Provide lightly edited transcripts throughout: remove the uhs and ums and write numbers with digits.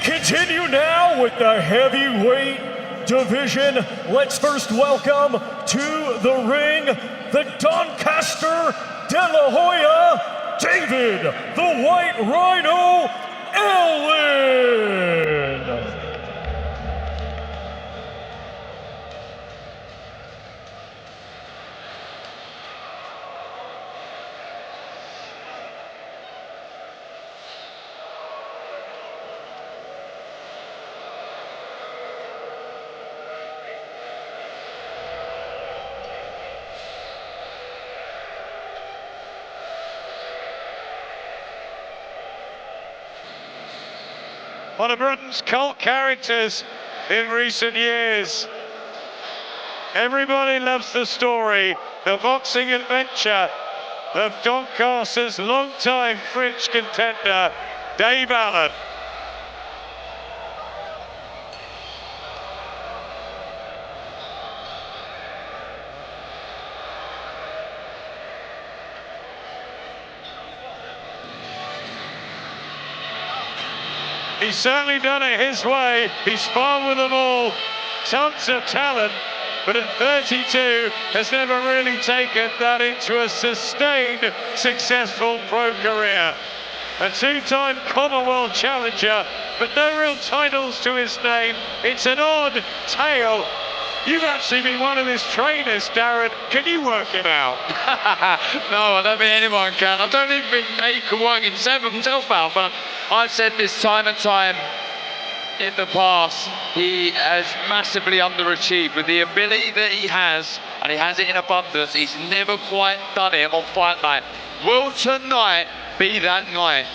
continue now with the heavyweight division. Let's first welcome to the ring the Doncaster De La Hoya, David the White Rhino Ellen. One of Britain's cult characters in recent years. Everybody loves the story, the boxing adventure of Doncaster's longtime French contender, Dave Allen. He's certainly done it his way. He's sparred with them all. Tons of talent, but at 32 has never really taken that into a sustained, successful pro career. A two-time Commonwealth challenger, but no real titles to his name. It's an odd tale. You've actually been one of his trainers, Darren. Can you work it out? No, I don't think anyone can. I don't even think he can work himself out, but I've said this time and time in the past. He has massively underachieved with the ability that he has, and he has it in abundance. He's never quite done it on fight night. Will tonight be that night?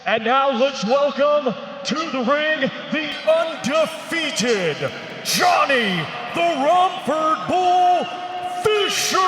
And now let's welcome to the ring the undefeated Johnny the Rumford Bull Fisher.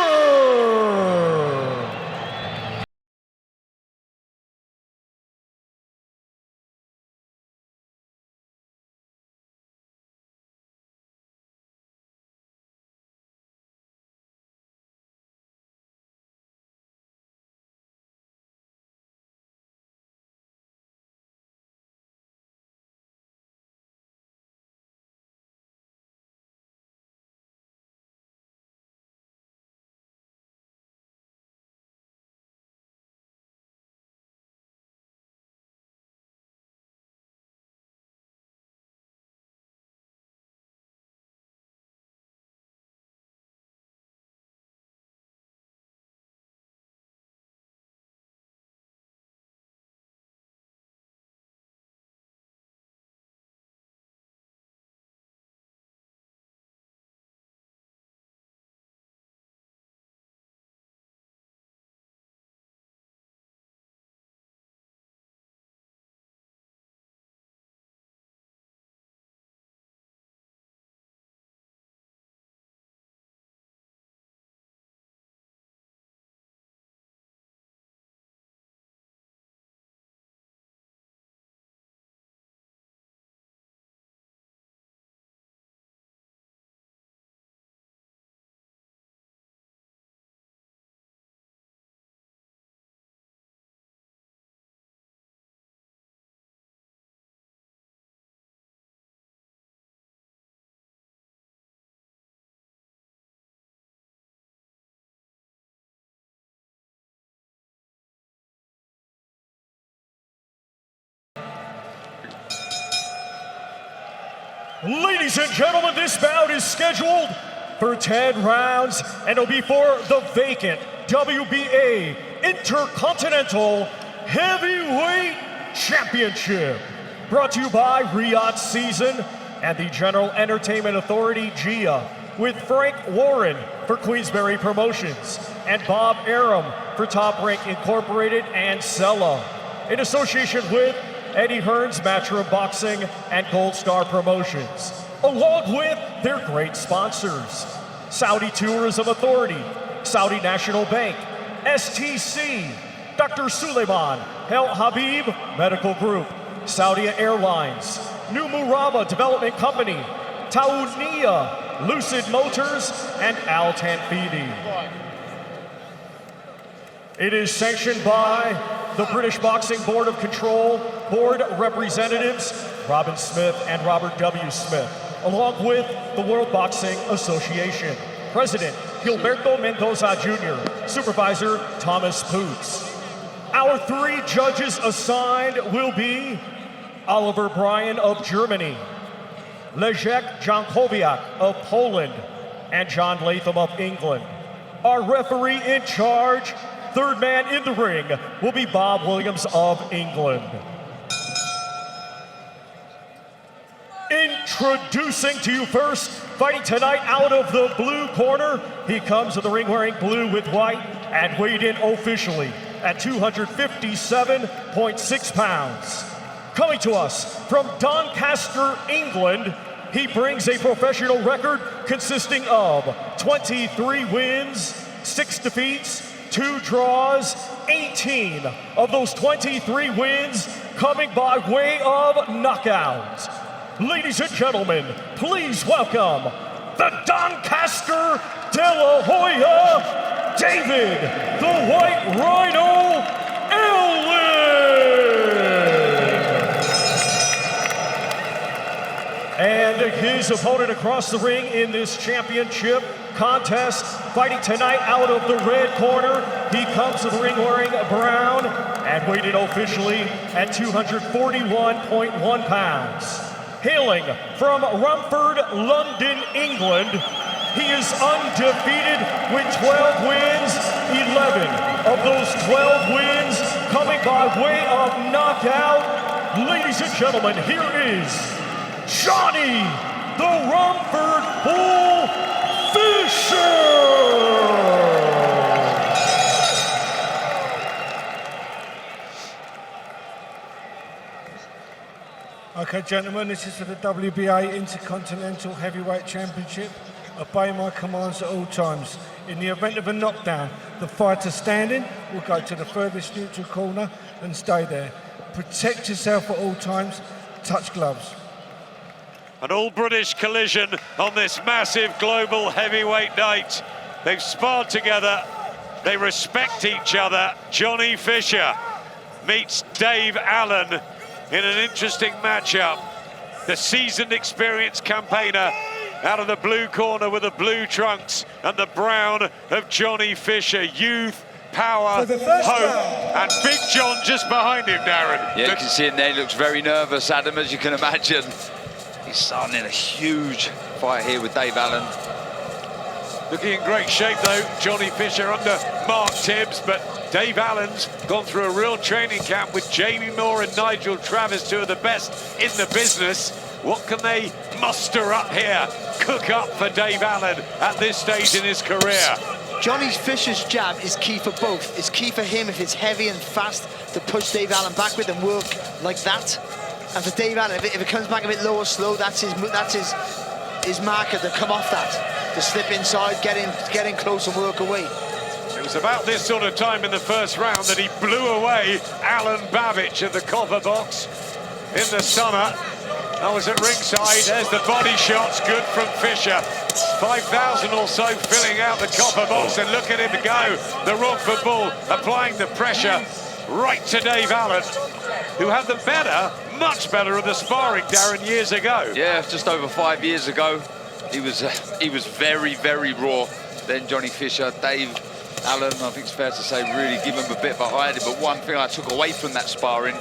Ladies and gentlemen, this bout is scheduled for 10 rounds, and it'll be for the vacant WBA Intercontinental Heavyweight Championship. Brought to you by RIYADH Season and the General Entertainment Authority, GIA, with Frank Warren for Queensberry Promotions and Bob Arum for Top Rank Incorporated and Sella, in association with Eddie Hearn's Matchroom Boxing and Gold Star Promotions, along with their great sponsors: Saudi Tourism Authority, Saudi National Bank, STC, Dr. Suleiman El Habib Medical Group, Saudi Airlines, Numuraba Development Company, Taunia, Lucid Motors, and Al Tanfidi. It is sanctioned by the British Boxing Board of Control, Board Representatives Robin Smith and Robert W. Smith, along with the World Boxing Association. President Gilberto Mendoza Jr., Supervisor Thomas Poots. Our 3 judges assigned will be Oliver Bryan of Germany, Leszek Jankowiak of Poland, and John Latham of England. Our referee in charge, third man in the ring, will be Bob Williams of England. Introducing to you first, fighting tonight out of the blue corner, he comes to the ring wearing blue with white and weighed in officially at 257.6 pounds. Coming to us from Doncaster, England, he brings a professional record consisting of 23 wins, 6 defeats, 2 draws, 18 of those 23 wins coming by way of knockout. Ladies and gentlemen, please welcome the Doncaster De La Hoya, David the White Rhino Elwin. And his opponent across the ring in this championship contest, fighting tonight out of the red corner, he comes to the ring wearing brown and weighed in officially at 241.1 pounds. Hailing from Romford, London, England, he is undefeated with 12 wins, 11 of those 12 wins coming by way of knockout. Ladies and gentlemen, here is Johnny the Romford Bull Fisher! Okay, gentlemen, this is for the WBA Intercontinental Heavyweight Championship. Obey my commands at all times. In the event of a knockdown, the fighter standing will go to the furthest neutral corner and stay there. Protect yourself at all times. Touch gloves. An all-British collision on this massive global heavyweight night. They've sparred together. They respect each other. Johnny Fisher meets Dave Allen in an interesting matchup. The seasoned, experienced campaigner out of the blue corner with the blue trunks and the brown of Johnny Fisher. Youth, power, hope, and Big John just behind him, Darren. Yeah, you can see him there. He looks very nervous, Adam, as you can imagine. He's starting in a huge fight here with Dave Allen. Looking in great shape, though, Johnny Fisher under Mark Tibbs, but Dave Allen's gone through a real training camp with Jamie Moore and Nigel Travis, 2 of the best in the business. What can they muster up here, cook up for Dave Allen at this stage in his career? Johnny Fisher's jab is key for both. It's key for him if it's heavy and fast to push Dave Allen back with and work like that. And for Dave Allen, if it comes back a bit low or slow, that's his marker to come off that, to slip inside, get in close and work away. It was about this sort of time in the first round that he blew away Alan Babbage at the copper box in the summer. I was at ringside. There's the body shots, good from Fisher. 5,000 or so filling out the copper box, and look at him go. The Romford Bull applying the pressure right to Dave Allen, who had the much better of the sparring, Darren, years ago. Yeah, just over 5 years ago. He was very, very raw. Then Johnny Fisher, Dave Allen, I think it's fair to say, really give him a bit behind him. But one thing I took away from that sparring,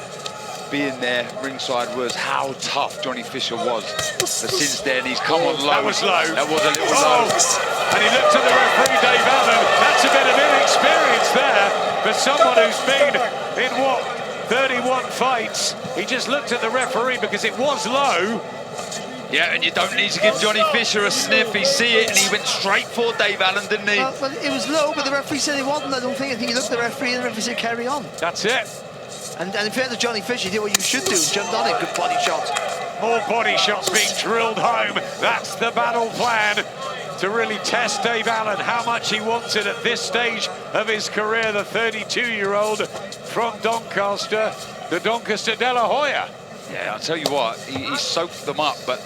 being there ringside, was how tough Johnny Fisher was. But since then, he's come on low. That was low. That was a little low. And he looked at the referee, Dave Allen. That's a bit of inexperience there for someone who's been in, 31 fights. He just looked at the referee because it was low. Yeah, and you don't need to give Johnny Fisher a sniff. He see it, and he went straight for Dave Allen, didn't he? Well, it was low, but the referee said it wasn't. I think he looked at the referee, and the referee said carry on. That's it. And in fairness to Johnny Fisher, he did what you should do. Jumped on it, good body shot. More body shots being drilled home. That's the battle plan to really test Dave Allen, how much he wants it at this stage of his career. The 32-year-old from Doncaster, the Doncaster De La Hoya. Yeah, I'll tell you what, he soaked them up, but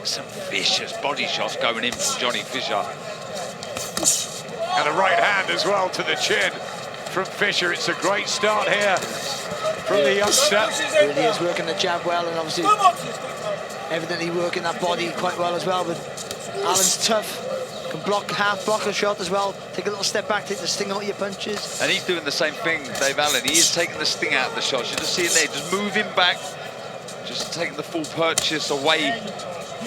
some vicious body shots going in from Johnny Fisher. And a right hand as well to the chin from Fisher. It's a great start here from the youngster. Really is working the jab well, and obviously evidently working that body quite well as well. But Alan's tough, can half block a shot as well. Take a little step back, take the sting out of your punches. And he's doing the same thing, Dave Allen. He is taking the sting out of the shots. You just see it there, just moving back, just taking the full purchase away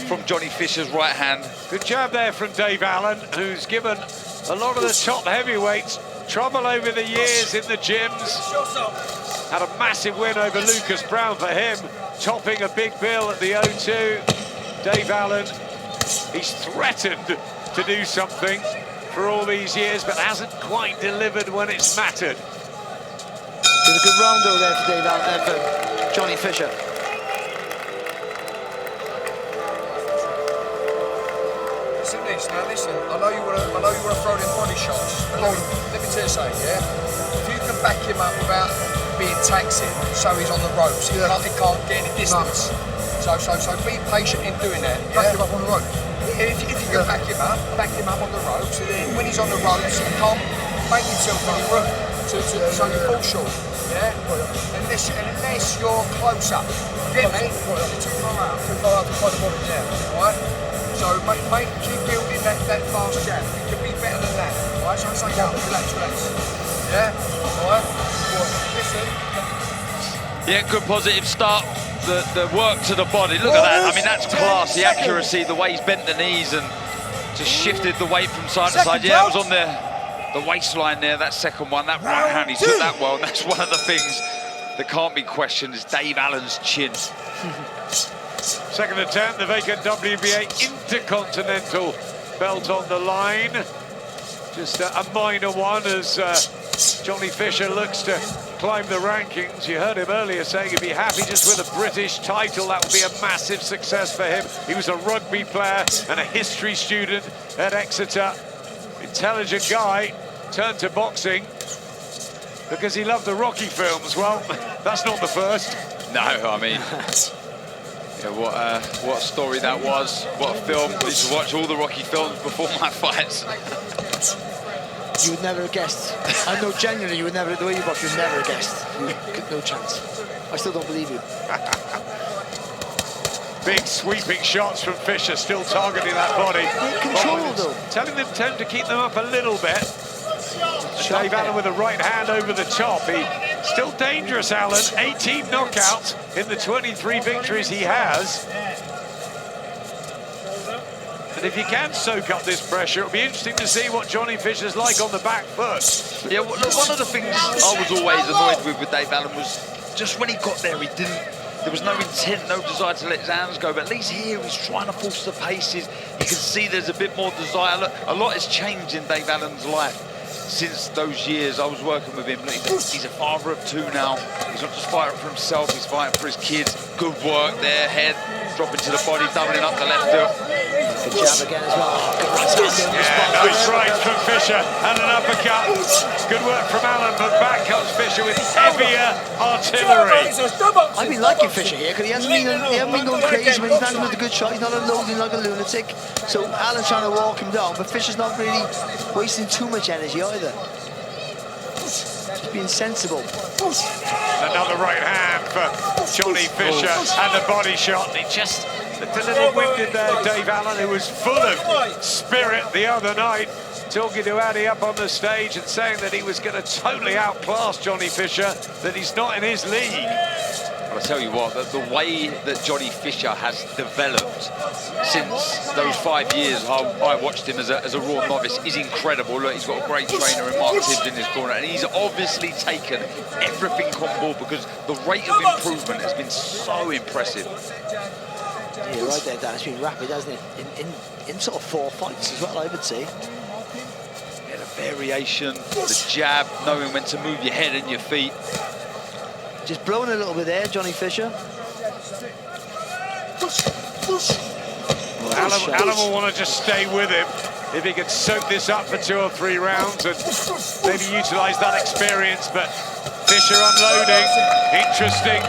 from Johnny Fisher's right hand. Good job there from Dave Allen, who's given a lot of the top heavyweights trouble over the years in the gyms. Had a massive win over Lucas Brown for him, topping a big bill at the O2. Dave Allen, he's threatened to do something for all these years, but hasn't quite delivered when it's mattered. Did a good round though there for Dave Allen, for Johnny Fisher. Now listen, I know you want to throw them body shots. But let me tell you something, yeah. If you can back him up without being taxing, so he's on the ropes, he can't get any distance. So be patient in doing that. Back him up on the rope. If you can back him up on the ropes, and then when he's on the ropes, he can't make himself any room so you fall short. Yeah. Unless you're close up. Get me? Too far out to fight the body. Yeah. Right. So keep building that fast jab. You can be better than that. Right? So I say, relax. Yeah? Alright? Listen. Yeah, good positive start. The work to the body. Look at that. I mean, that's class. The accuracy, the way he's bent the knees and just shifted the weight from side to side. Yeah, that was on the waistline there, that second one. That right hand, he took that well. And that's one of the things that can't be questioned is Dave Allen's chin. Second attempt, the vacant WBA Intercontinental belt on the line. Just a minor one as Johnny Fisher looks to climb the rankings. You heard him earlier saying he'd be happy just with a British title. That would be a massive success for him. He was a rugby player and a history student at Exeter. Intelligent guy, turned to boxing because he loved the Rocky films. Well, that's not the first. No, I mean... Yeah, what a story that was, what a film. I used to watch all the Rocky films before my fights. You would never have guessed. I know genuinely you would never, the way you box, you'd never have guessed. No chance. I still don't believe you. Big sweeping shots from Fisher, still targeting that body. Control though. Telling them to keep them up a little bit. Dave Allen with a right hand over the top. Still dangerous, Allen. 18 knockouts in the 23 victories he has. And if you can soak up this pressure, it'll be interesting to see what Johnny Fisher's like on the back foot. Yeah, well, look, one of the things I was always annoyed with Dave Allen was just when he got there, there was no intent, no desire to let his hands go, but at least here he's trying to force the paces. You can see there's a bit more desire. Look, a lot has changed in Dave Allen's life since those years I was working with him. Look, he's a father of two now. He's not just fighting for himself, he's fighting for his kids. Good work there, head dropping to the body, doubling up the left hook. Good jab again as well. Yeah, nice right from Fisher and an uppercut. Good work from Allen, but back comes Fisher with heavier artillery. I've been liking Fisher here because he hasn't been going crazy when he's landing with a good shot. He's not unloading like a lunatic. So Allen's trying to walk him down, but Fisher's not really wasting too much energy either. Just being sensible. Another right hand for Johnny Fisher and the body shot. He just looked a little winded there, Dave Allen, who was full of spirit the other night, talking to Addy up on the stage and saying that he was going to totally outclass Johnny Fisher, that he's not in his league. But I tell you what, the way that Johnny Fisher has developed since those 5 years I watched him as a raw novice is incredible. Look, he's got a great trainer in Mark Tibbs in his corner, and he's obviously taken everything on board because the rate of improvement has been so impressive. Yeah, you're right there, Dan. It's been rapid, hasn't it? In sort of 4 fights as well, I would say. Yeah, the variation, the jab, knowing when to move your head and your feet. Just blowing a little bit there, Johnny Fisher. Allen will want to just stay with him if he can soak this up for 2 or 3 rounds and maybe utilise that experience, but Fisher unloading, interesting.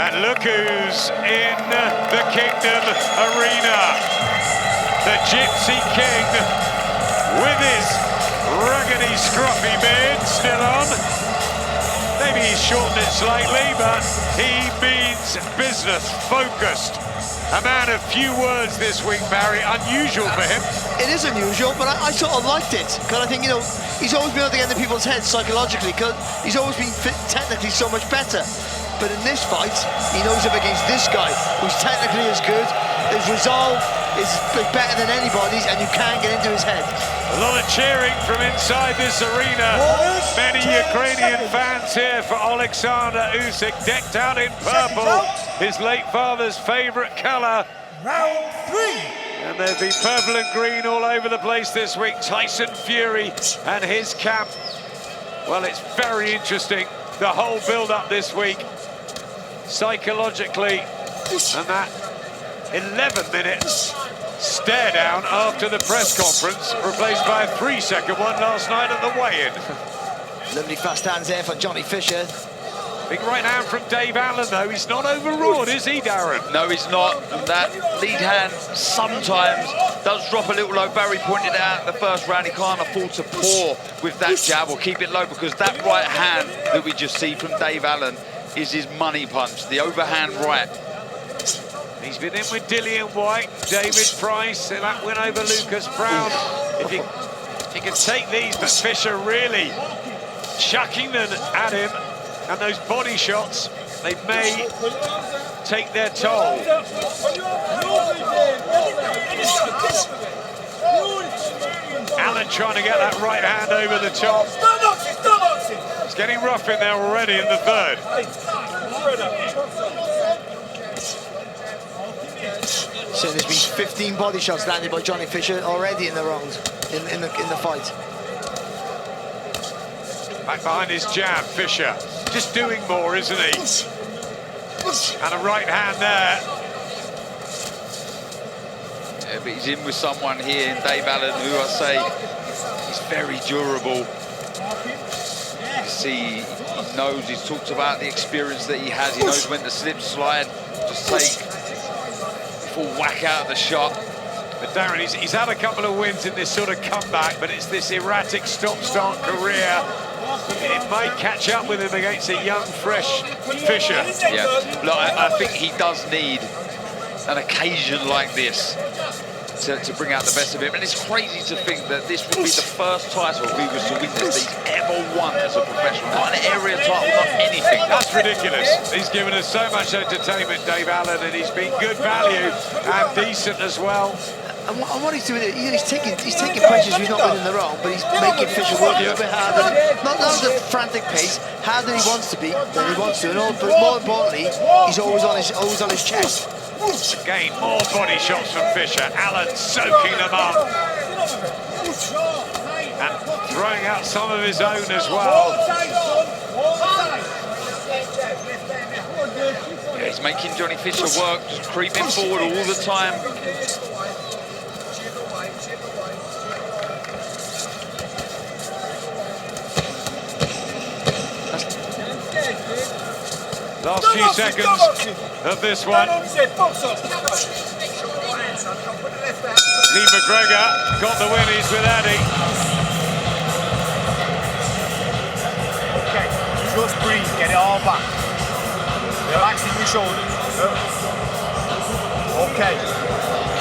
And look who's in the Kingdom Arena. The Gypsy King with his ruggedy scruffy beard still on. Maybe he's shortened it slightly, but he means business, focused. A man of few words this week, Barry. Unusual for him. It is unusual, but I sort of liked it. Because I think, you know, he's always been able to get into people's heads psychologically, because he's always been technically so much better. But in this fight, he knows up against this guy, who's technically as good. His resolve is better than anybody's, and you can't get into his head. A lot of cheering from inside this arena. Many Ukrainian fans here for Alexander Usyk, decked out in purple, his late father's favourite colour. Round 3. And there'll be purple and green all over the place this week. Tyson Fury and his camp. Well, it's very interesting, the whole build-up this week, psychologically, and that 11 minutes stare down after the press conference, replaced by a 3-second one last night at the weigh-in. Lovely fast hands there for Johnny Fisher. Big right hand from Dave Allen, though. He's not overawed, is he, Darren? No, he's not. And that lead hand sometimes does drop a little low. Barry pointed out in the first round he can't afford to pour with that jab or keep it low, because that right hand that we just see from Dave Allen is his money punch, the overhand right. He's been in with Dillian White, David Price, in that win over Lucas Brown. If he can take these, but Fisher really chucking them at him, and those body shots, they may take their toll. Allen trying to get that right hand over the top. It's getting rough in there already in the third. So there's been 15 body shots landed by Johnny Fisher already in the round, in the fight. Back behind his jab, Fisher. Just doing more, isn't he? And a right hand there. Yeah, but he's in with someone here in Dave Allen, who I say is very durable. You see, he knows, he's talked about the experience that he has. He knows when to slip slide, just take full whack out of the shot. But Darren, he's had a couple of wins in this sort of comeback, but it's this erratic stop-start career. It may catch up with him against a young, fresh Fisher. Yeah, look, I think he does need an occasion like this to bring out the best of him. And it's crazy to think that this would be the first title he was to win this he's ever won as a professional. Not an area title, not anything. That's ridiculous. He's given us so much entertainment, Dave Allen, and he's been good value and decent as well. And what he's doing, he's taking punches he's not winning the round, but he's making Fisher work a little bit harder. Not at a frantic pace, harder than he wants to be, but more importantly, he's always on his chest. Again, more body shots from Fisher. Allen soaking them up. And throwing out some of his own as well. Yeah, he's making Johnny Fisher work, just creeping forward all the time. Last few seconds of this one. Lee McGregor got the win, he's with Addy. Okay, just breathe, get it all back. Relaxing your shoulders. Okay,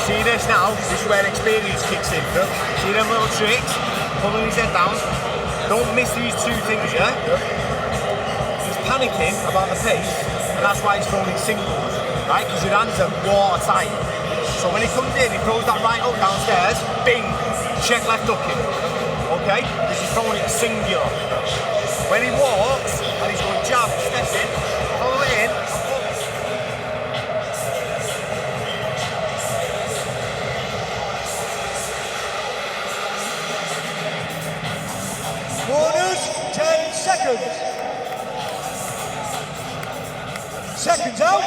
see this now? This is where experience kicks in. See them little tricks? Pulling his head down. Don't miss these two things, yeah? Panicking about the pace, and that's why he's throwing in singles, right? Because your hands are watertight. So when he comes in, he throws that right hook downstairs, bing, check left hooking. Okay? Because he's throwing it singular. When he walks, and he's going jab, step in, follow it in, Corners, 10 seconds. Seconds out.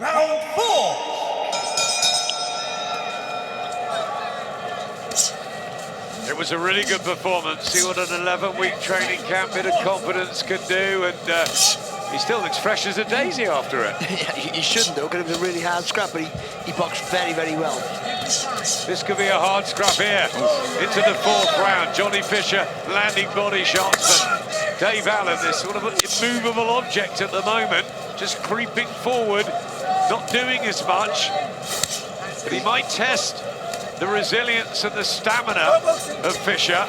Round 4. It was a really good performance. See what an 11-week training camp bit of confidence could do, and He still looks fresh as a daisy after it. Yeah, he shouldn't though, because it was a really hard scrap, but he boxed very, very well. This could be a hard scrap here. Into the 4th round. Johnny Fisher landing body shots, but Dave Allen, this sort of immovable object at the moment, just creeping forward, not doing as much. But he might test the resilience and the stamina of Fisher.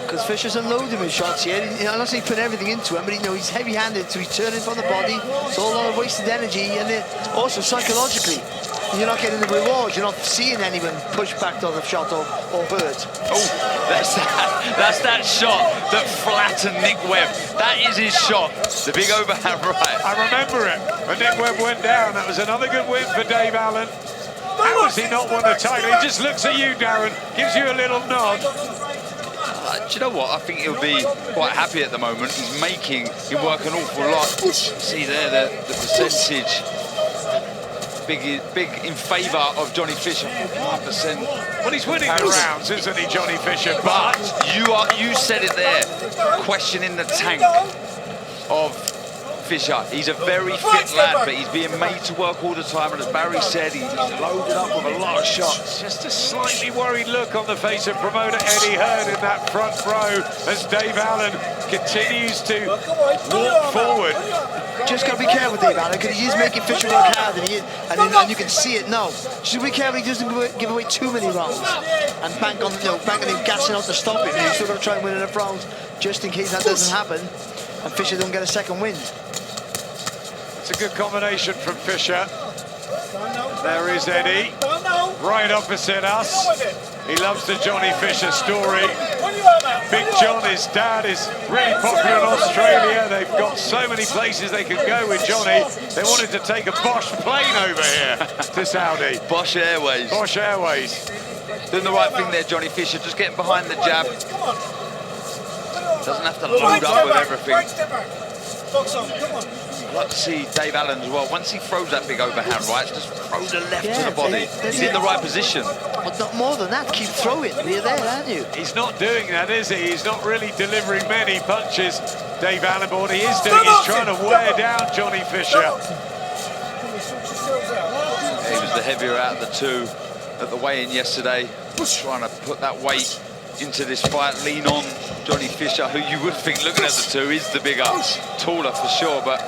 Because Fisher's unloading his shots here. I'm not saying he put everything into him, but he's heavy-handed, so he's turning from the body. It's all a lot of wasted energy, and also psychologically, you're not getting the rewards. You're not seeing anyone push back to the shot or hurt. Oh, that's that shot that flattened Nick Webb. That is his shot, the big overhand right. I remember it when Nick Webb went down. That was another good win for Dave Allen. How has he not won the title? He just looks at you, Darren, gives you a little nod. Do you know what? I think he'll be quite happy at the moment. He's making him work an awful lot. See there the percentage. Big in favour of Johnny Fisher, 1%. Well, he's winning the rounds, isn't he, Johnny Fisher? But you said it there, questioning the tank of Fisher. He's a very fit lad, but he's being made to work all the time, and as Barry said, he's loaded up with a lot of shots. Just a slightly worried look on the face of promoter Eddie Hearn in that front row as Dave Allen continues to walk forward. Just got to be careful, Dave Allen, because he is making Fisher work hard, and you can see it now. Just be careful he doesn't give away too many rounds and bank on him gassing out to stop it. He's still going to try and win enough rounds just in case that doesn't happen and Fisher don't get a second win. It's a good combination from Fisher. There is Eddie, right opposite us. He loves the Johnny Fisher story. Big John, his dad, is really popular in Australia. They've got so many places they can go with Johnny. They wanted to take a Bosch plane over here to Saudi. Bosch Airways. Bosch Airways. Doing the right thing there, Johnny Fisher, just getting behind the jab. Doesn't have to load up with everything. I'd like to see Dave Allen as well. Once he throws that big overhand right, just throw the left to the body. He's in the right position. But not more than that, keep throwing. You're there, aren't you? He's not doing that, is he? He's not really delivering many punches, Dave Allen. But what he is doing is trying to wear down Johnny Fisher. Yeah, he was the heavier out of the two at the weigh-in yesterday. Trying to put that weight into this fight, lean on Johnny Fisher, who you would think, looking at the two, is the bigger, taller for sure, but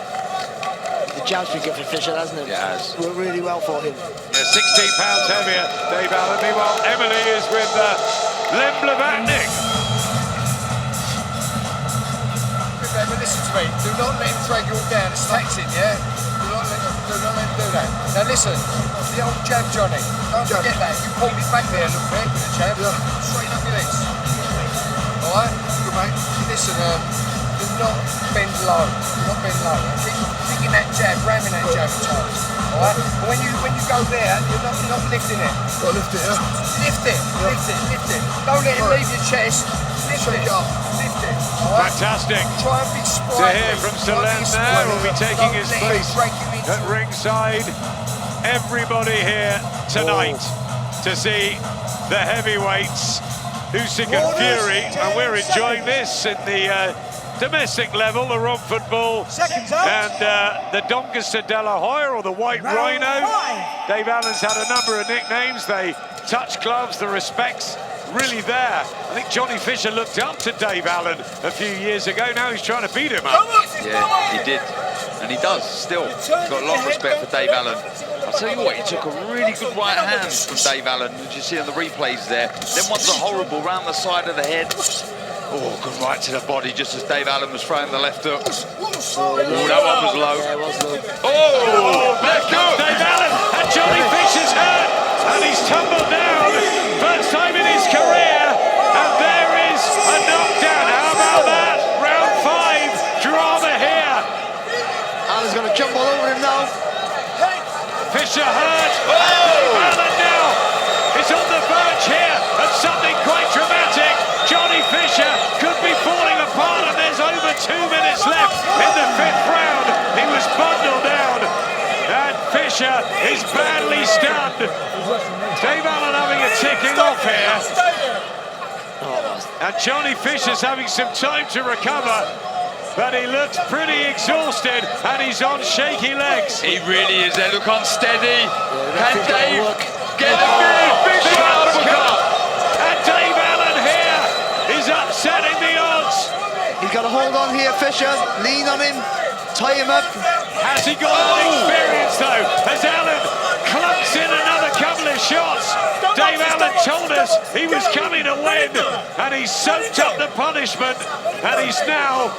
the jab's been good for Fisher, hasn't it? It has. Worked really well for him. They're 16 pounds heavier, Dave Allen. Meanwhile, Emily is with Lem Blavatnik. Listen to me. Do not let him drag you all down. It's taxing, yeah? Do not let him do that. Now listen, the old jab, Johnny. Don't forget that. You pulled it back there a little bit with the jab. Straighten up your legs. All right? Good, mate. Listen, do not bend low. Do not bend low. Keep picking that jab, ramming that jab at times. All right? But when you go there, you're not lifting it. Got to lift it, yeah? Lift it. Lift it. Don't let it leave your chest. Lift it up. Lift it. Right. Fantastic Try and be to hear from Salem there. Will be taking his place at ringside. Everybody here tonight to see the heavyweights, Usyk and Fury, and we're enjoying this in the domestic level, the Romford Bull and the Doncaster de la Hoya, or the White Rhino. Dave Allen's had a number of nicknames. They touch gloves, the respect's really there. I think Johnny Fisher looked up to Dave Allen a few years ago. Now he's trying to beat him up. Yeah, he did. And he does still. He's got a lot of respect for Dave Allen. I'll tell you what, he took a really good right hand from Dave Allen, as you see on the replays there. Then one's a horrible round the side of the head. Oh, good right to the body, just as Dave Allen was throwing the left hook. Oh, that one was low. Yeah, it was low. Oh, Back comes Dave Allen, and Johnny Fisher's hurt, and he's tumbled down. First time in his career, and there is a knockdown. How about that? Round 5, drama here. Allen's going to jump all over him now. Fisher hurt. Dave Allen now is on the verge here of something quite dramatic. Johnny Fisher could be falling apart, and there's over 2 minutes left in the 5th round. He was bundled down, and Fisher is badly stunned. Dave Allen having a ticking off here. And Johnny Fisher's having some time to recover. but he looks pretty exhausted and he's on shaky legs. He really is. They look unsteady. Can Dave get the big uppercut? And Dave Allen here is upsetting the odds. He's got a hold on here, Fisher. Lean on him, tie him up. Has he got that experience though? As Allen clumps in another couple of shots. Dave Allen told us he was coming to win, and he's soaked up the punishment, and he's now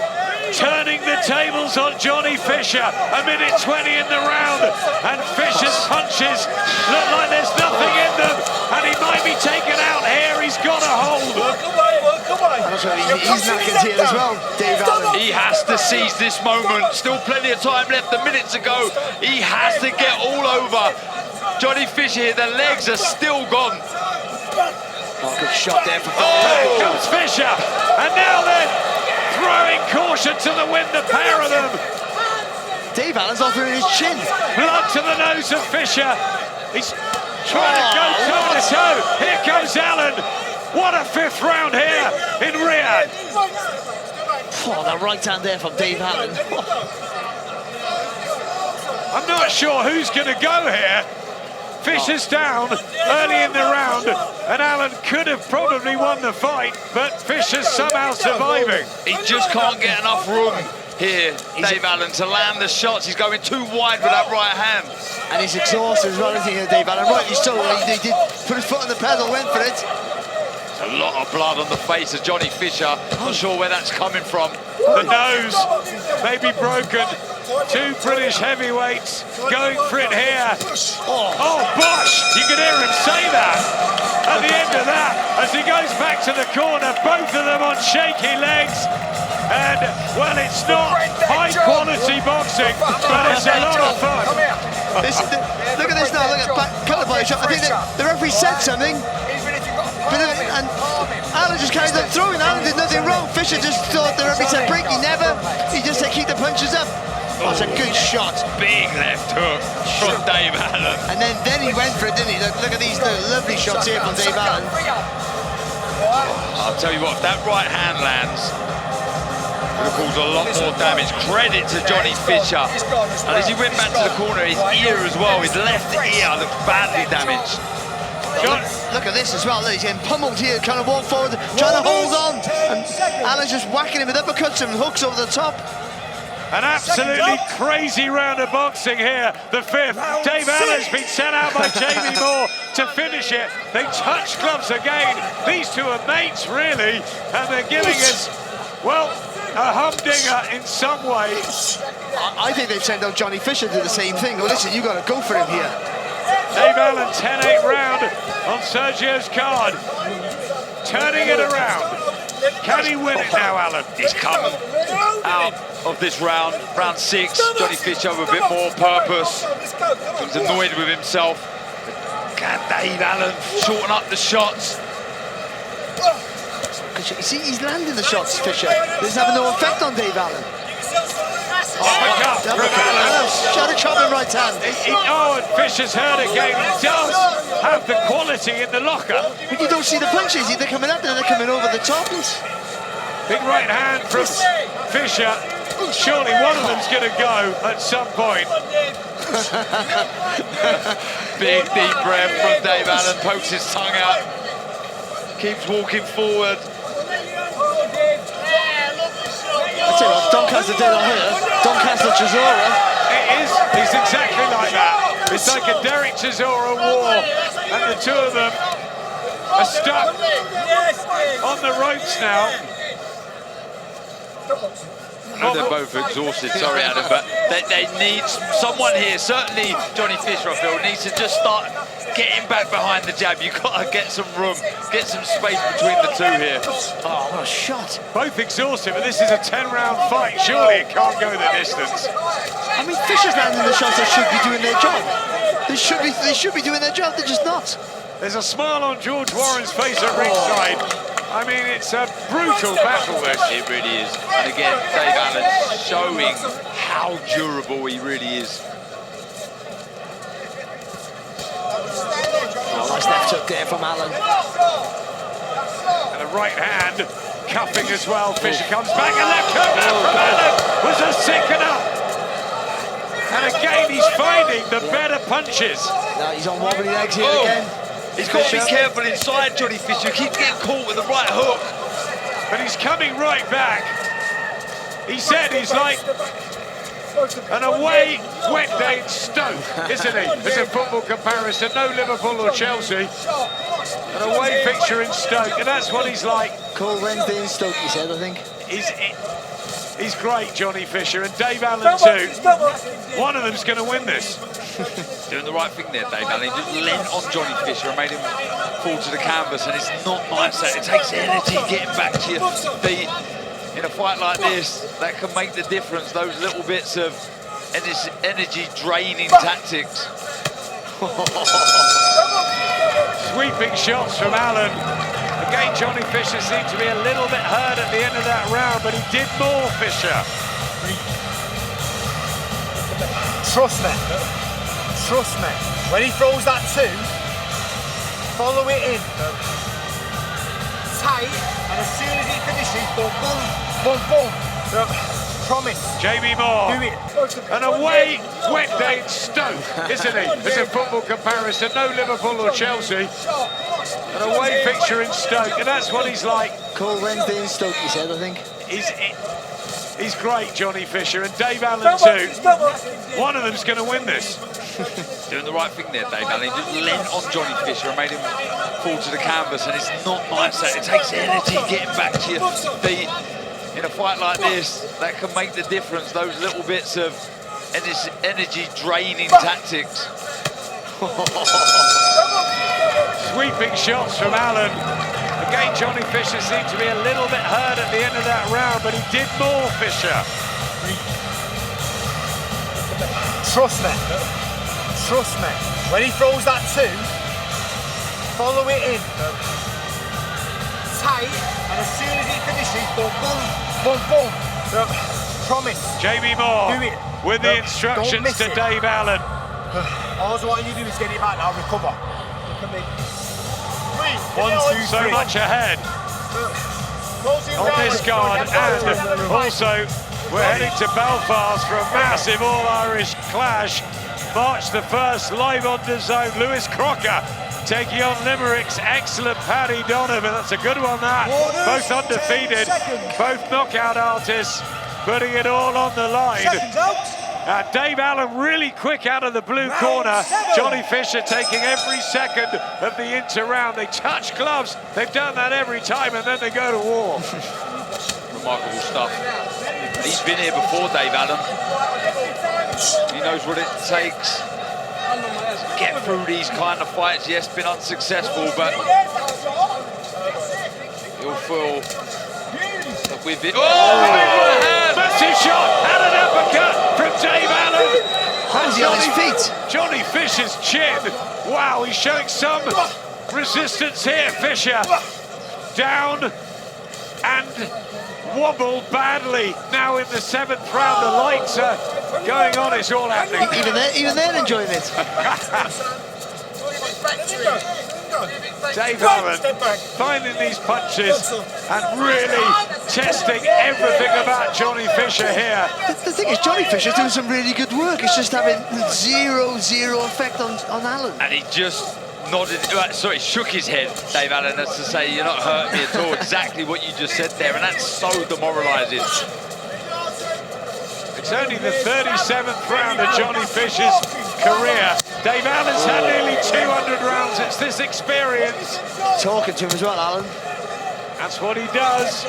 turning the tables on Johnny Fisher. A minute 20 in the round, and Fisher's punches look like there's nothing in them, and he might be taken out here. He's got a hold. He's knackered here as well, Dave Allen. He has to seize this moment. Still plenty of time left, a minute to go. He has to get all over Johnny Fisher here. The legs are still gone. Oh, good shot there for Here comes Fisher, and now then, throwing caution to the wind, the pair of them. Dave Allen's offering his chin. Blood to the nose of Fisher. He's trying to go toe to toe. Here comes Allen. What a fifth round here in Riyadh. Oh, that right hand there from Dave Allen. I'm not sure who's going to go here. Fisher's down early in the round, and Allen could have probably won the fight, but Fisher's somehow surviving. He just can't get enough room here, Dave Allen, to land the shots. He's going too wide with that right hand. And he's exhausted as well, I think, Dave Allen. Rightly so. He did put his foot on the pedal, went for it. A lot of blood on the face of Johnny Fisher. Not sure where that's coming from. The nose may be broken. Two British heavyweights going for it here. Oh, Bosch! You can hear him say that at the end of that as he goes back to the corner. Both of them on shaky legs. And, well, it's not high-quality boxing, but it's a lot of fun. Look at this now. Look at back colour by shot. I think the referee said something. And Allen just carried on throwing. Allen did nothing wrong. Fisher just thought the referee said break. He never. He just said keep the punches up. Oh, it's a good shot. Big left hook from Dave Allen. And then he went for it, didn't he? Look at these lovely shots here from Dave Allen. I'll tell you what, if that right hand lands, it'll cause a lot more damage. Credit to Johnny Fisher. And as he went back to the corner, his ear as well, his left ear looked badly damaged. Look at this as well. Look, he's getting pummeled here, trying to walk forward, trying to hold on. And Allen's just whacking him with uppercuts and hooks over the top. An absolutely crazy round of boxing here, the fifth. Dave Allen's been sent out by Jamie Moore to finish it. They touch gloves again. These two are mates, really, and they're giving us, well, a humdinger in some ways. I think they've sent out Johnny Fisher to do the same thing. Well, listen, you got to go for him here. Dave Allen, 10-8 round on Sergio's card. Turning it around. Can he win it now, Allen? He's come out of this round, round 6. Johnny Fisher with a bit more purpose. He's annoyed with himself. Can Dave Allen shorten up the shots? You see, he's landing the shots, Fisher. This is having no effect on Dave Allen. Trying to chop him right hand. Oh, and Fisher's hurt again. He does have the quality in the locker. But you don't see the punches. They're coming up and they're coming over the top. Big right hand from Fisher. Surely one of them's going to go at some point. Big deep breath from Dave Allen. Pokes his tongue out. Keeps walking forward. I tell you what, Doncaster did on here. Doncaster Chisora. It is. It's exactly like that. It's like a Derek Chisora war, and the two of them are stuck on the ropes now. I know they're both exhausted, sorry Adam, but they need someone here, certainly Johnny Fisher, I feel, needs to just start getting back behind the jab. You've got to get some room, get some space between the two here. Oh, what a shot. Both exhausted, but this is a 10-round fight. Surely it can't go the distance. I mean, Fisher's landing the shots that should be doing their job. They should be doing their job, they're just not. There's a smile on George Warren's face at ringside. I mean, it's a brutal battle, this. It really is. And again, Dave Allen showing how durable he really is. Oh, nice left hook there from Allen. And a right hand cuffing as well. Fisher comes back, and left hook from Allen was a sickener. And again, he's finding the better punches. Now he's on wobbly legs here again. He's got to be careful inside, Johnny Fisher. He keeps getting caught with the right hook. But he's coming right back. He said he's like an away wet day in Stoke, isn't he? As a football comparison, no Liverpool or Chelsea. An away fixture in Stoke, and that's what he's like. Cold Wednesday in Stoke, he said, I think. He's great, Johnny Fisher, and Dave Allen too. One of them's going to win this. Doing the right thing there, Dave Allen. He just leant on Johnny Fisher and made him fall to the canvas, and it's not nice. It takes energy getting back to your feet. In a fight like this, that can make the difference. Those little bits of energy-draining tactics. Sweeping shots from Allen. Again, Johnny Fisher seemed to be a little bit hurt at the end of that round, but he did more, Fisher. Trust me. Trust me. When he throws that two, follow it in. Tight, and as soon as he finishes, boom, boom, boom, boom. Promise. Jamie Moore. Do it. An away wet day in Stoke, isn't he? As a football comparison, no Liverpool or Chelsea. An away fixture in Stoke, and that's what he's like. Cold Wednesday in Stoke, he said, I think. He's great, Johnny Fisher, and Dave Allen too. One of them's going to win this. Doing the right thing there, Dave Allen. He just leant on Johnny Fisher and made him fall to the canvas, and it's not nice. It takes energy getting back to your feet. In a fight like this, that can make the difference. Those little bits of energy-draining tactics. Sweeping shots from Allen. Again, Johnny Fisher seemed to be a little bit hurt at the end of that round, but he did more, Fisher. Trust me. Trust me. When he throws that two, follow it in. Tight, and as soon as he finishes, boom, boom, boom, boom. Promise. Jamie Moore Do it. with the instructions to Dave Allen. All I want you to do is get it back now, recover. Look at me. 1, 2, 3. So much ahead on this card, and also we're heading to Belfast for a massive all-Irish clash. March the 1st, live on DAZN. Lewis Crocker taking on Limerick's excellent Paddy Donovan. That's a good one, that. Both undefeated, both knockout artists, putting it all on the line. Dave Allen really quick out of the blue corner. Johnny Fisher taking every second of the inter-round. They touch gloves. They've done that every time, and then they go to war. Remarkable stuff. He's been here before, Dave Allen. He knows what it takes to get through these kind of fights. Yes, been unsuccessful, but he'll feel that with it. Massive shot and an uppercut from Dave Allen. Hands on his feet. Johnny Fisher's chin. Wow, he's showing some resistance here, Fisher. Down and wobbled badly. Now in the 7th round, the lights are going on. It's all happening. Even they're enjoying it. Dave Allen finding these punches and really testing everything about Johnny Fisher here. The thing is, Johnny Fisher's doing some really good work. It's just having zero effect on Allen. And he just nodded, shook his head, Dave Allen, as to say, you're not hurting me at all. Exactly what you just said there, and that's so demoralising. It's only the 37th round of Johnny Fisher's career. Dave Allen's had nearly 200 rounds. It's this experience. Talking to him as well, Allen. That's what he does.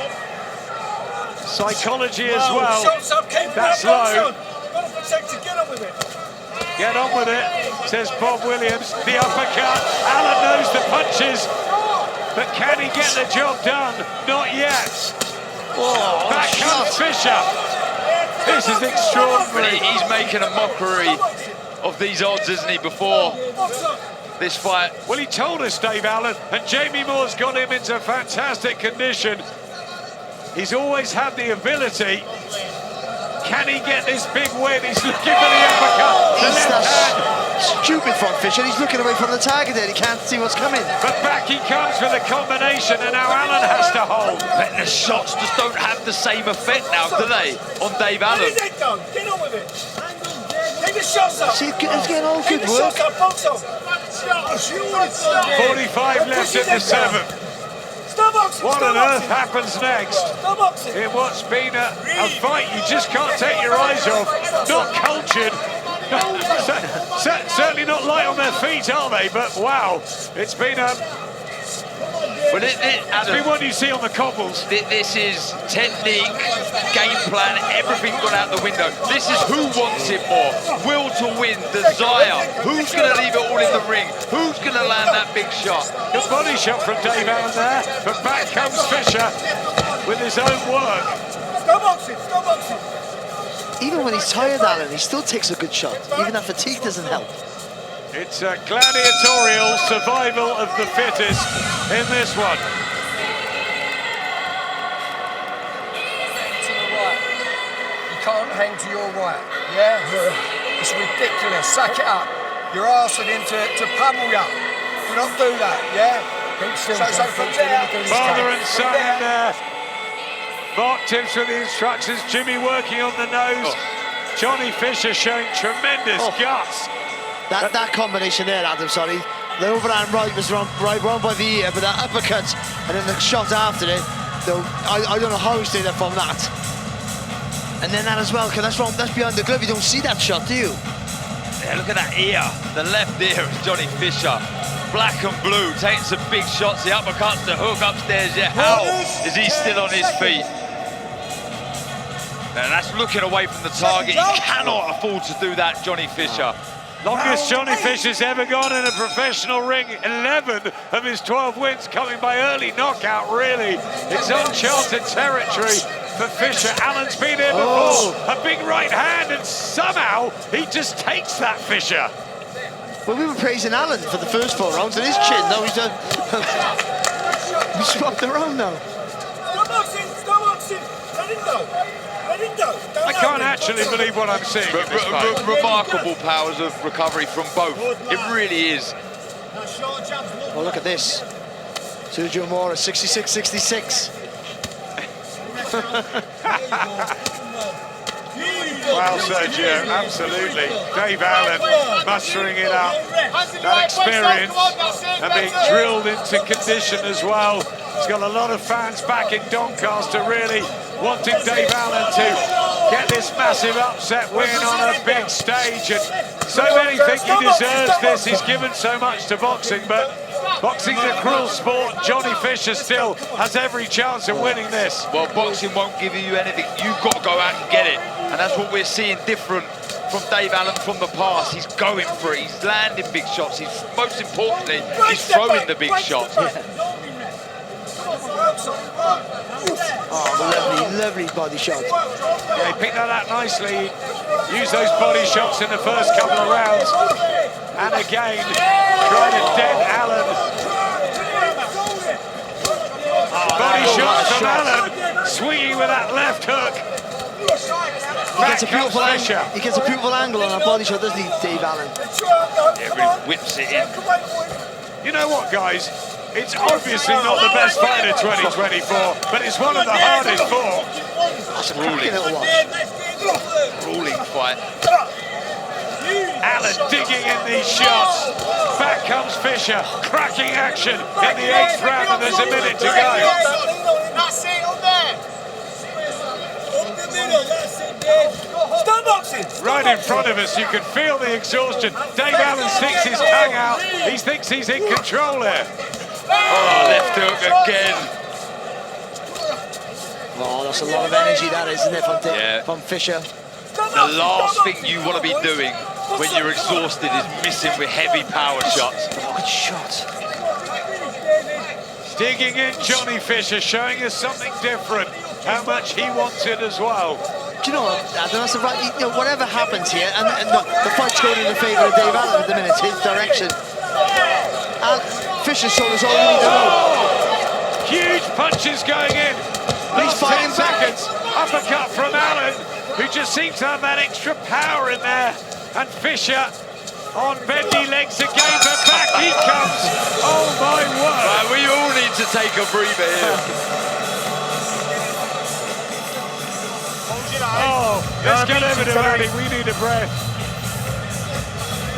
Psychology as well. That's low. Get on with it, says Bob Williams. The uppercut. Allen knows the punches, but can he get the job done? Not yet. Oh, back comes Fisher. This is extraordinary. He's making a mockery of these odds, isn't he, before this fight? Well, he told us, Dave Allen, and Jamie Moore's got him into fantastic condition. He's always had the ability. Can he get this big win? He's looking for the uppercut. The left hand. stupid from Fisher. He's looking away from the target there. He can't see what's coming. But back he comes with a combination, and now Allen has to hold. But the shots just don't have the same effect now, do they, on Dave Allen? What is it, Doug? Get on with it. Take the shots up. See, it's getting all good work. 45 left in the 7th. What on earth happens next in what's been a fight you just can't take your eyes off? Not cultured. Certainly not light on their feet, are they? But wow, it's been Well, Adam, what you see on the cobbles. This is technique, game plan, everything gone out the window. This is who wants it more. Will to win, desire. Who's going to leave it all in the ring? Who's going to land that big shot? Good body shot from Dave Allen there, but back comes Fisher with his own work. Stop boxing, stop boxing. Even when he's tired, Allen, he still takes a good shot. Even that fatigue doesn't help. It's a gladiatorial survival of the fittest in this one. To the right. You can't hang to your right, yeah? It's ridiculous, sack it up. You're asking him to pummel you. Do not do that, yeah? So from there... Father and son in there. Mark tips with the instructions, Jimmy working on the nose. Johnny Fisher showing tremendous guts. That combination there, Adam, sorry. The overhand right was wrong by the ear, but that uppercut and then the shot after it, though, I don't know how he stayed up from that. And then that as well, because that's behind the glove. You don't see that shot, do you? Yeah, look at that ear. The left ear is Johnny Fisher. Black and blue, taking some big shots. The uppercuts, the hook upstairs. Yeah, how is he still on his feet? And that's looking away from the target. He cannot afford to do that, Johnny Fisher. Longest Johnny Fisher's ever gone in a professional ring, 11 of his 12 wins coming by early knockout, really. It's uncharted territory for Fisher. Allen's been here before, a big right hand, and somehow he just takes that, Fisher. Well, we were praising Allen for the first 4 rounds and his chin. Now he's done. We swapped around now. Stop boxing, stop boxing. Let him go. Let him go. I can't actually believe what I'm seeing in this fight. Remarkable powers of recovery from both. It really is. Well, look at this. Sergio Mora, 66-66. Well, Sergio, absolutely. Dave Allen mustering it up. That experience and being drilled into condition as well. He's got a lot of fans back in Doncaster really wanting Dave Allen to get this massive upset win on a big stage. And so many think he deserves this. He's given so much to boxing, but boxing's a cruel sport. Johnny Fisher still has every chance of winning this. Well, boxing won't give you anything. You've got to go out and get it. And that's what we're seeing different from Dave Allen from the past. He's going for it. He's landing big shots. He's, most importantly, he's throwing the big shots. Oh, lovely body shot. Yeah, he picked that up nicely. Used those body shots in the first couple of rounds. And again, trying to dent Allen. Body shots from Allen, swinging with that left hook. He gets a beautiful angle on a body shot, doesn't he, Dave Allen? Yeah, really whips it in. You know what, guys? It's obviously not the best fight of 2024, but it's one of the hardest fought. That's a cracking little watch. Grueling fight. Allen digging in these shots. Back comes Fisher. Cracking action in the 8th round, and there's a minute to go. That's it, up there. Up the middle, that's it, Dave. Stop boxing. Right in front of us, you can feel the exhaustion. Dave Allen sticks his tongue out. He thinks he's in control here. Oh, left hook again. Oh, that's a lot of energy, that is, isn't it, from Fisher? The last thing you want to be doing when you're exhausted is missing with heavy power shots. Oh, good shot. Digging in Johnny Fisher, showing us something different. How much he wants it as well. Do you know what, Adam, that's the right, you know, whatever happens here, and the fight's going in the favour of Dave Allen at the minute, his direction. And Fisher's showed us all we need to know. Huge punches going in. He's Last 10 fighting back. seconds. Uppercut from Allen, who just seems to have that extra power in there. And Fisher On bendy legs again, but back he comes. Oh my word. Right, we all need to take a breather here. Oh, let's get over to Andy. We need a breath.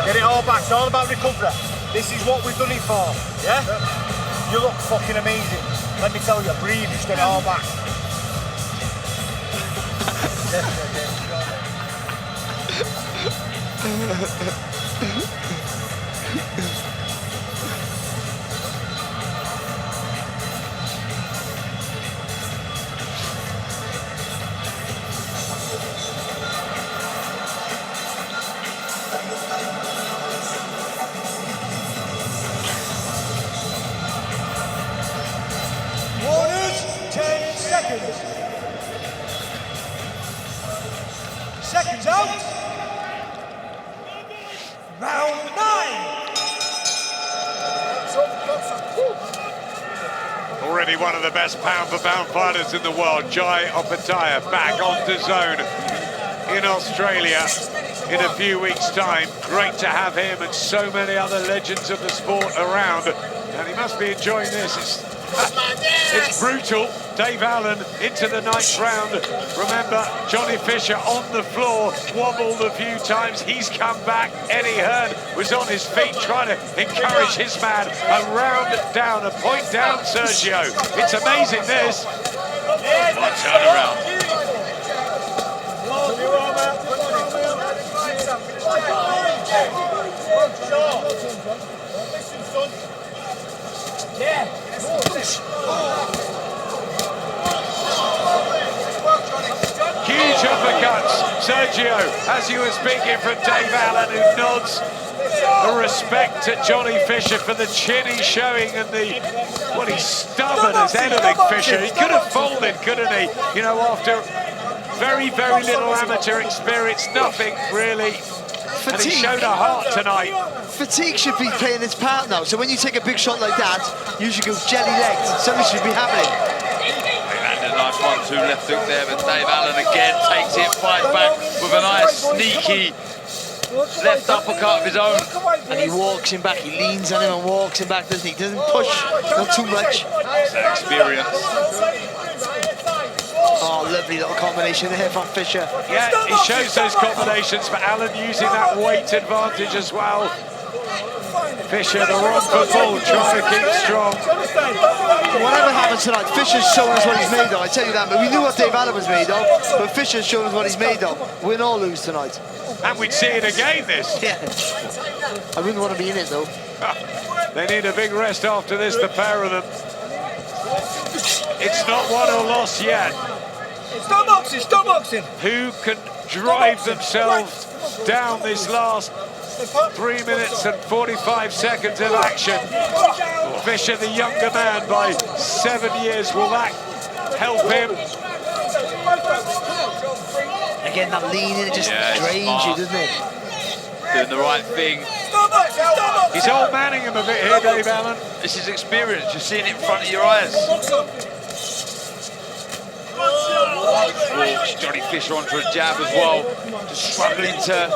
Get it all back. It's all about recovery. This is what we've done it for. Yeah? You look fucking amazing. Let me tell you, breathe, just get it all back. Warriors, 10 seconds. Seconds out. Round 9. Already one of the best pound-for-pound fighters in the world, Jai Opataya, back on the zone in Australia in a few weeks' time. Great to have him and so many other legends of the sport around. And he must be enjoying this. It's brutal. Dave Allen into the 9th round. Remember, Johnny Fisher on the floor, wobbled a few times. He's come back. Eddie Hearn was on his feet trying to encourage his man. A round down, a point down, Sergio. It's amazing, this. What a turnaround. Huge uppercuts, Sergio, as you were speaking from Dave Allen, who nods a respect to Johnny Fisher for the chin he's showing and the, well, he's stubborn as anything, Fisher. He could have folded, couldn't he? You know, after very, very little amateur experience, nothing really. And he showed a heart tonight. Fatigue should be playing its part now. So when you take a big shot like that, you should go jelly-legged. Something should be happening. They landed a nice 1-2 left hook there, but Dave Allen again takes it, fights back with a nice sneaky left uppercut of his own. And he walks him back. He leans on him and walks him back, doesn't he? Doesn't push, not too much. It's that experience. Oh, lovely little combination there from Fisher. Yeah, he shows those combinations, but Allen using that weight advantage as well. Fisher, the wrong foot ball, trying to keep strong. Whatever happens tonight, Fisher's shown us what he's made of, I tell you that. But we knew what Dave Allen was made of, but Fisher's shown us what he's made of. Win or lose tonight. And we'd see it again, this. Yeah. I wouldn't want to be in it, though. They need a big rest after this, the pair of them. It's not won or lost yet. Stop boxing, stop boxing. Who can drive themselves down this last 3 minutes and 45 seconds of action? Fisher, the younger man by 7 years, will that help him? Again, that lean in, it just drains you, doesn't it? Doing the right thing. He's old manning him a bit here, Dave Allen. This is experience. You're seeing it in front of your eyes. Walks Johnny Fisher onto a jab as well. Just struggling to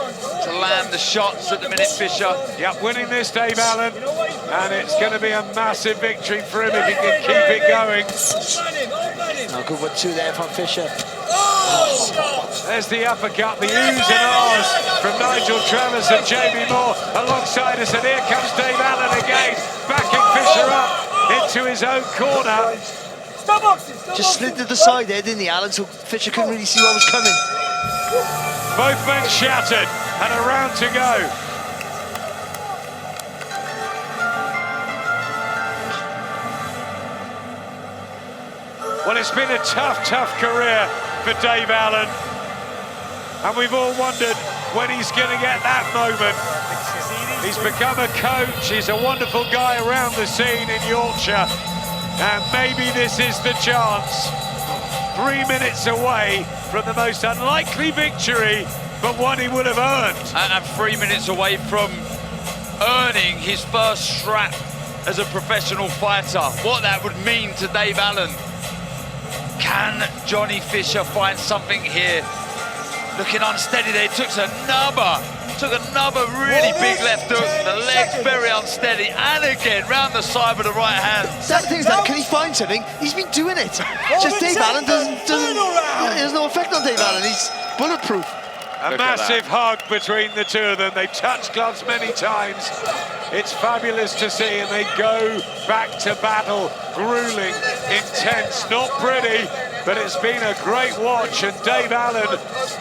land the shots at the minute, Fisher. Yep, winning this, Dave Allen. And it's going to be a massive victory for him if he can keep it going. Oh, good 1-2 there from Fisher. There's the uppercut, the oohs and ahs from Nigel Travis and Jamie Moore alongside us. And here comes Dave Allen again, backing Fisher up into his own corner. Just slid to the side there, didn't he, Allen? So Fisher couldn't really see what was coming. Both men shattered and a round to go. Well, it's been a tough, tough career for Dave Allen. And we've all wondered when he's going to get that moment. He's become a coach. He's a wonderful guy around the scene in Yorkshire. And maybe this is the chance. 3 minutes away from the most unlikely victory, but one he would have earned. And 3 minutes away from earning his first strap as a professional fighter. What that would mean to Dave Allen. Can Johnny Fisher find something here? Looking unsteady there, he took another took another really big left hook. The legs very unsteady, and again round the side with the right hand. That thing is that, can he find something? He's been doing it. Just Dave Allen there's no effect on Dave Allen. He's bulletproof. A massive hug between the two of them. They've touched gloves many times. It's fabulous to see, and they go back to battle. Grueling, intense, not pretty, but it's been a great watch, and Dave Allen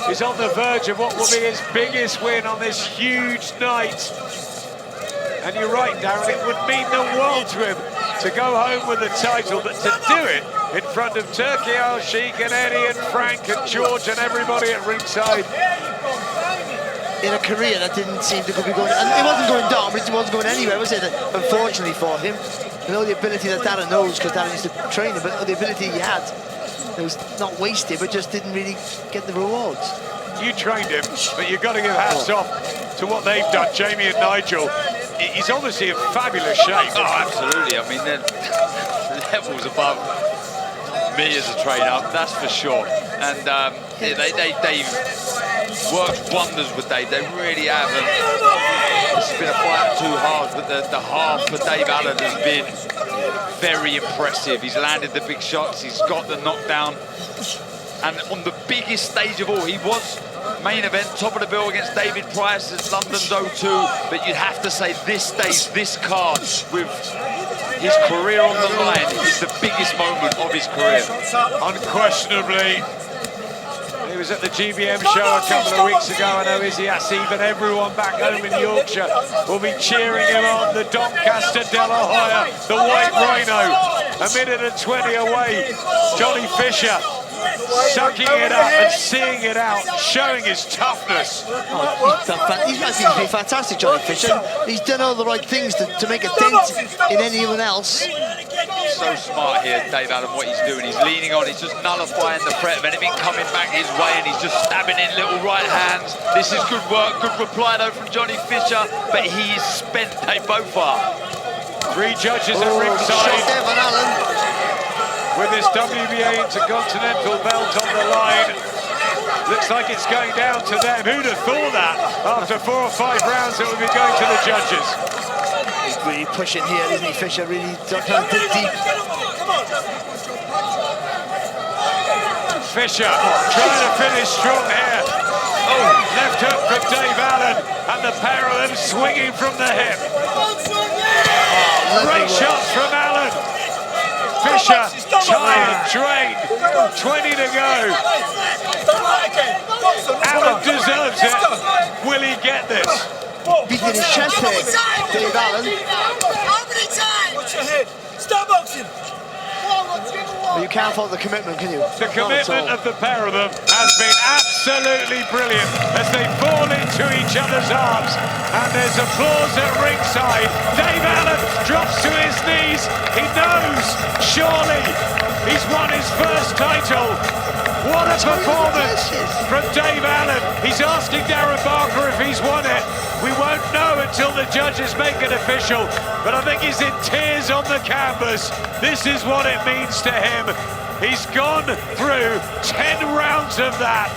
is on the verge of what will be his biggest win on this huge night. And you're right, Darren, it would mean the world to him to go home with the title, but to do it in front of Turkey Al-Sheikh and Eddie and Frank and George and everybody at ringside. In a career that didn't seem to be going, and it wasn't going down, but it wasn't going anywhere, was it? Unfortunately for him, you know, the ability that Darren knows, because Darren used to train him, but the ability he had, it was not wasted, but just didn't really get the rewards. You trained him, but you've got to give hats off to what they've done, Jamie and Nigel. He's obviously in fabulous shape. Oh, absolutely. I mean, they're levels above me as a trainer, that's for sure. And they've worked wonders with Dave. They really have. And it's been a fight too hard, but the half for Dave Allen has been very impressive. He's landed the big shots. He's got the knockdown. And on the biggest stage of all, he was main event, top of the bill against David Price at London's O2, but you'd have to say this stage, this card, with his career on the line, is the biggest moment of his career. Unquestionably. He was at the GBM show a couple of weeks ago. I know Izzy Asif and everyone back home in Yorkshire will be cheering him on. The Doncaster De La Hoya, the White Rhino, a minute and 20 away. Johnny Fisher sucking it up and seeing it out, showing his toughness. He's been fantastic, Johnny Fisher. He's done all the right things to make a dent in anyone else. So smart here, Dave Allen, what he's doing. He's leaning on, he's just nullifying the threat of anything coming back his way, and he's just stabbing in little right hands. This is good work, good reply though from Johnny Fisher, but he is spent, they both are. Three judges at ringside. With this WBA Intercontinental belt on the line. Looks like it's going down to them. Who'd have thought that? After 4 or 5 rounds, it would be going to the judges. He's really pushing here, isn't he, Fisher? Really trying to dig deep. Fisher trying to finish strong here. Oh, left hook from Dave Allen, and the pair of them swinging from the hip. Great shots from Allen. Fisher, tired, drained, 20 to go. Allen deserves it. Will he get this? Beating his chest here, Dave Allen. Watch your head. Stop boxing. Well, you can't fault the commitment, can you? The commitment of the pair of them has been absolutely brilliant as they fall into each other's arms. And there's applause at ringside. Dave Allen drops to his knees. He knows, surely, he's won his first title. What a performance from Dave Allen. He's asking Darren Barker if he's won it. We won't know until the judges make it official, but I think he's in tears on the canvas. This is what it means to him. He's gone through 10 rounds of that.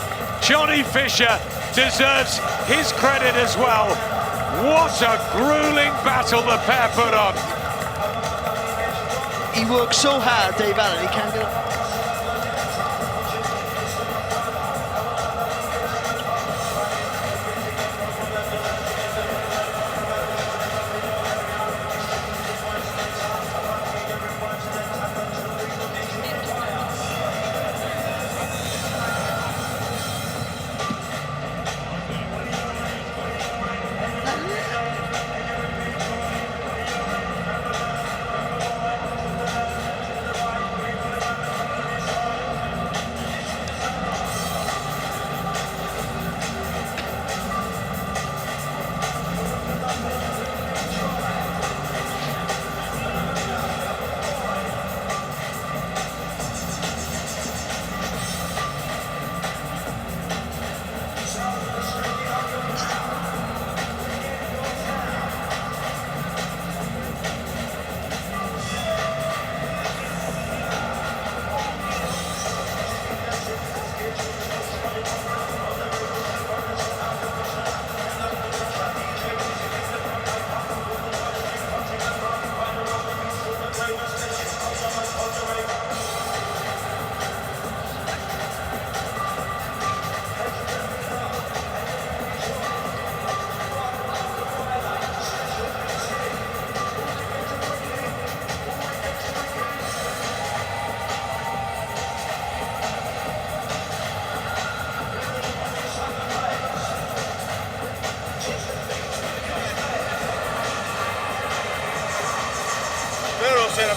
Johnny Fisher deserves his credit as well. What a grueling battle the pair put on. He works so hard, Dave Allen, he can't get up.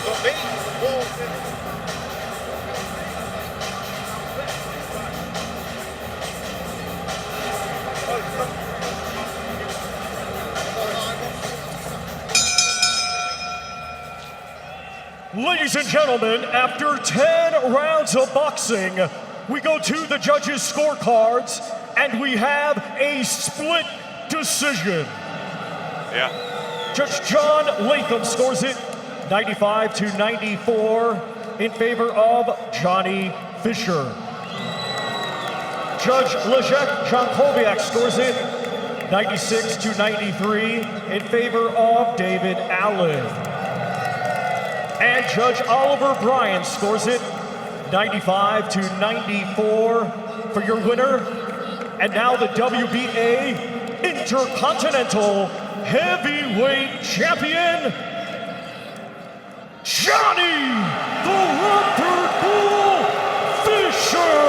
got me. Whoa. Ladies and gentlemen, after 10 rounds of boxing, we go to the judges' scorecards, and we have a split decision. Yeah. Judge John Latham scores it 95-94 in favor of Johnny Fisher. Judge Leszek Jankowiak scores it 96-93 in favor of David Allen. And Judge Oliver Bryan scores it 95-94 for your winner. And now the WBA Intercontinental Heavyweight Champion, Johnny the Rubber Bull Fisher.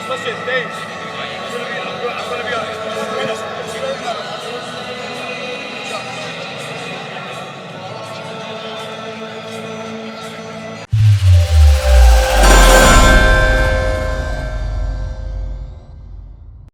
Listen, Dave.